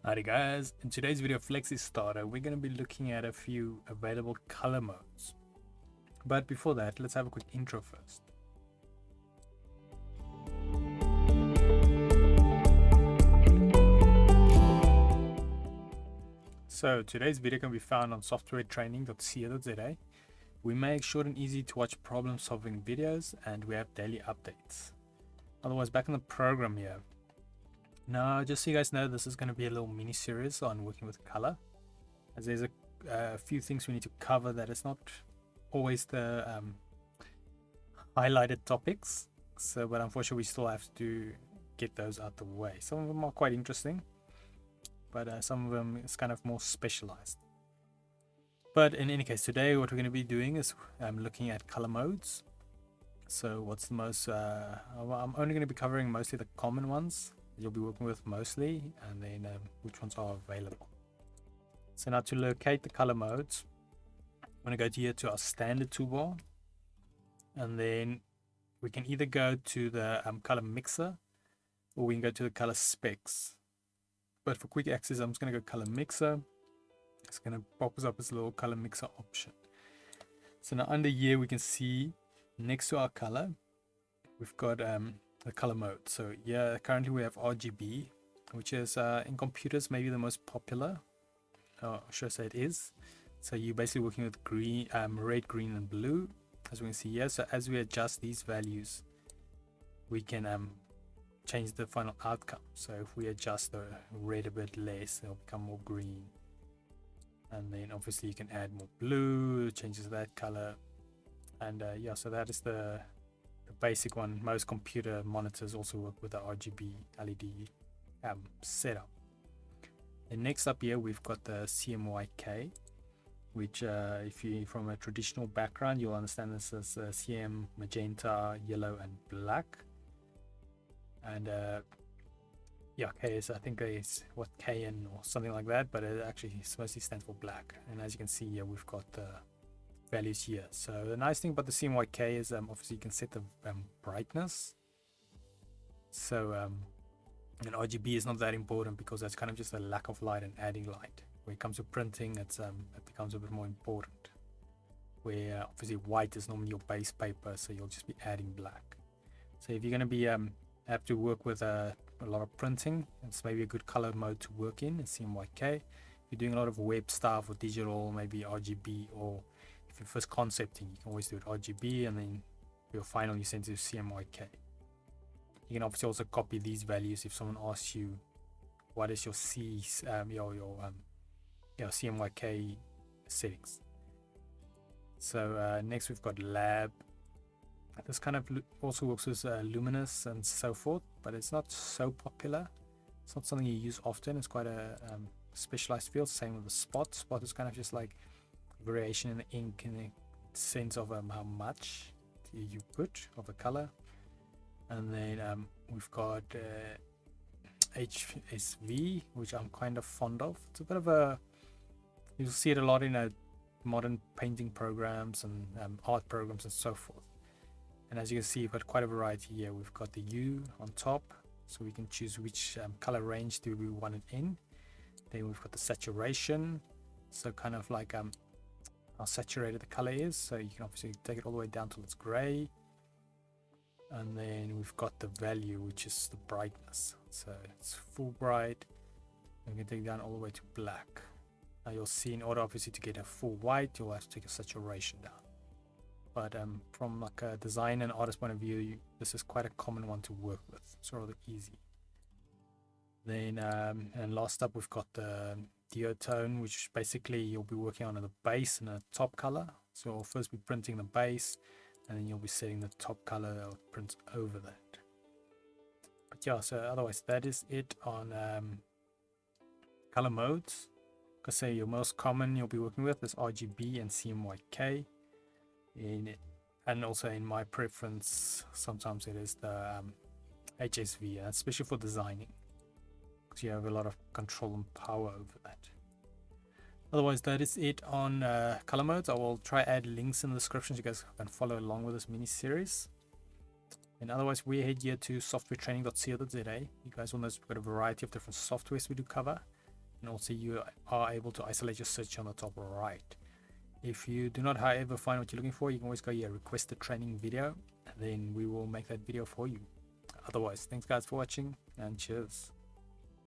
Alrighty guys, in today's video of FlexiSTARTER, we're going to be looking at a few available color modes. But before that, let's have a quick intro first. So today's video can be found on softwaretraining.co.za. We make short and easy to watch problem solving videos, and we have daily updates. Otherwise, back in the program here. Now, just so you guys know, this is going to be a little mini series on working with color, as there's a few things we need to cover that is not always the highlighted topics. So, but unfortunately, we still have to get those out the way. Some of them are quite interesting, but some of them is kind of more specialized. But in any case, today what we're going to be doing is looking at color modes. So what's the most, I'm only going to be covering mostly the common ones you'll be working with mostly, and then which ones are available. So now to locate the color modes, I'm going to go to here to our standard toolbar, and then we can either go to the color mixer, or we can go to the color specs. But for quick access, I'm just going to go color mixer. It's going to pop us up as a little color mixer option. So now under here we can see next to our color we've got the color mode. So yeah, currently we have RGB, which is in computers maybe the most popular, or should I say it is. So you're basically working with green, red, green and blue, as we can see here. So as we adjust these values, we can change the final outcome. So if we adjust the red a bit less, it'll become more green, and then obviously you can add more blue, changes that color. And yeah, so that is the basic one. Most computer monitors also work with the RGB LED setup. And next up here we've got the CMYK, which if you're from a traditional background, you'll understand this as CM, magenta, yellow and black. And yeah, K is, I think it's what, KN or something like that, but it actually mostly stands for black. And as you can see here, we've got the values here. So the nice thing about the CMYK is obviously you can set the brightness. So and RGB is not that important because that's kind of just a lack of light and adding light. When it comes to printing, it's it becomes a bit more important, where obviously white is normally your base paper, so you'll just be adding black. So if you're going to be have to work with a lot of printing, it's maybe a good color mode to work in CMYK. If you're doing a lot of web stuff or digital, maybe RGB, or if you're first concepting, you can always do it RGB, and then your final you send to CMYK. You can obviously also copy these values if someone asks you what is your CMYK settings. So next we've got lab. This kind of also works with luminous and so forth, but it's not so popular. It's not something you use often. It's quite a specialized field. Same with the spot. Spot is kind of just like variation in the ink in the sense of how much you put of the color. And then we've got HSV, which I'm kind of fond of. It's a bit of a, you'll see it a lot in modern painting programs and art programs and so forth. And as you can see, we've got quite a variety here. We've got the U on top, so we can choose which color range do we want it in. Then we've got the saturation, so kind of like how saturated the color is. So you can obviously take it all the way down till it's gray. And then we've got the value, which is the brightness. So it's full bright. And we can take it down all the way to black. Now you'll see in order obviously to get a full white, you'll have to take a saturation down. But from like a design and artist point of view, this is quite a common one to work with. It's rather easy. Then and last up we've got the Geotone, which basically you'll be working on the base and the top color. So you'll first be printing the base, and then you'll be setting the top color that will print over that. But yeah, so otherwise that is it on color modes. Because say your most common you'll be working with is RGB and CMYK. And also in my preference, sometimes it is the HSV, especially for designing, because you have a lot of control and power over that. Otherwise, that is it on color modes. I will try add links in the description so you guys can follow along with this mini series. And otherwise, we head here to softwaretraining.co.za. You guys will notice we've got a variety of different softwares we do cover. and also you are able to isolate your search on the top right. If you do not, however, find what you're looking for, you can always go here, request a training video, and then we will make that video for you. Otherwise, thanks guys for watching, and cheers.